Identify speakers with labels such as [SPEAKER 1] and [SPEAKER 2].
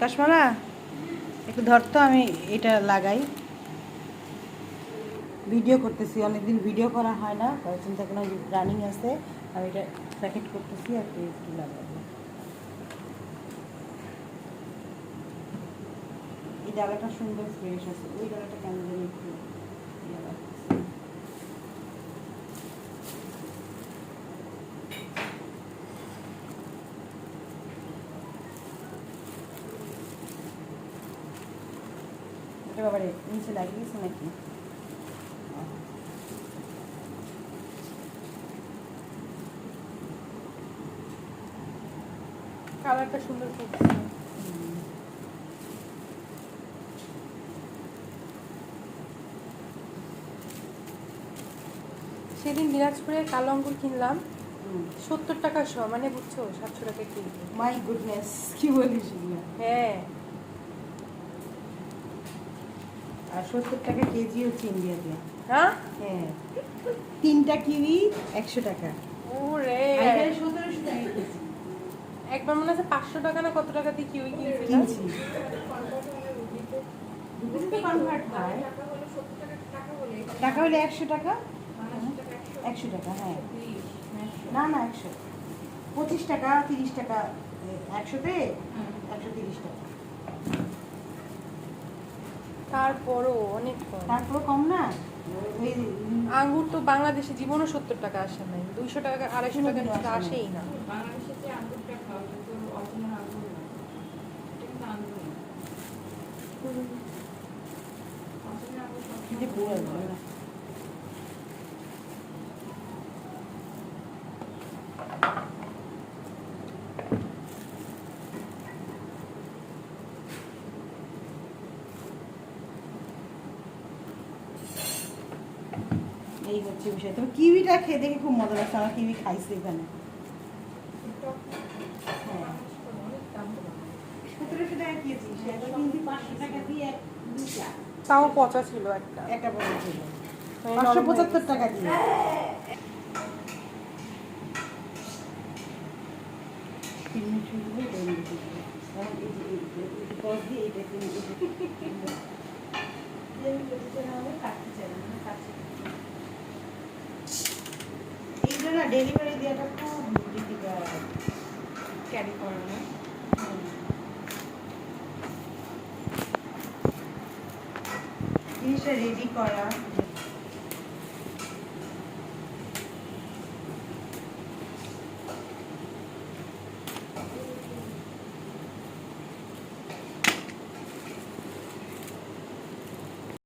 [SPEAKER 1] কাশমালা একটু ধরতো, আমি এটা লাগাই। ভিডিও করতেছি, অনেকদিন ভিডিও করা হয় না, চিন্তা কোনো রানিং আছে, আমি এটা প্যাকেট করতেছি আর একটু লাগাবো। এই ডালাটা সুন্দর ফ্রেশ আছে, ওই ডালাটা কেন জানি একটু ইয়ে লাগতেছে। এটা বাবারে নিচে লাগিয়েছে নাকি?
[SPEAKER 2] কালারটা সুন্দর করছে। সেদিন দিনাজপুরে কালো আঙ্গুর কিনলাম 70 টাকা শ, মানে বুঝছো 700 টাকা কিলো।
[SPEAKER 1] মাই গুডনেস, কি বলিস?
[SPEAKER 2] হ্যাঁ,
[SPEAKER 1] আর 70 টাকা কেজি হচ্ছে ইন্ডিয়াতে।
[SPEAKER 2] হ্যাঁ
[SPEAKER 1] হ্যাঁ, 3টা কিউই 100 টাকা।
[SPEAKER 2] ওরে,
[SPEAKER 1] এখানে 1700 টাকা কেজি
[SPEAKER 2] একবার মনে আছে 500 টাকা না কত টাকা দিয়ে কিউই কিনছিলাম।
[SPEAKER 1] কিনছি। রুপিতে কনভার্ট হয়, টাকা হলে 100 টাকা, 100 টাকা, হ্যাঁ না না 100, 25 টাকা 30 টাকা, 100তে 130 টাকা।
[SPEAKER 2] তারপরও অনেক কম।
[SPEAKER 1] তারপর কম না? ওই
[SPEAKER 2] আঙ্গুর তো বাংলাদেশে জীবনও 70 টাকা আসে নাই, 200 টাকা 250 টাকা নিচে আসেই না।
[SPEAKER 3] বাংলাদেশে যে আঙ্গুরটা খাওয়া কিন্তু অরিজিনাল আঙ্গুর না, এটা কিন্তু আঙ্গুর না। অরিজিনাল আঙ্গুর
[SPEAKER 1] যে পুরো না। এই হচ্ছে বিষয়। তবে কিউইটা খেয়ে দেখে খুব মজা লাগছে, আমার কিউই খাইছে এখানে। হ্যাঁ, 1700 টাকা কেজি, সেটা কিন্তু 500 টাকা দিয়ে দুইটা,
[SPEAKER 2] তাও পচা ছিল একটা।
[SPEAKER 1] একটা বড় ছিল
[SPEAKER 2] মানে
[SPEAKER 1] 575 টাকা দিয়ে। এইটা না ডেলিভারি দেওয়াটা খুব ডিফিকাল্ট,
[SPEAKER 2] ক্যারি করা না।
[SPEAKER 1] জিনিসটা রেডি করা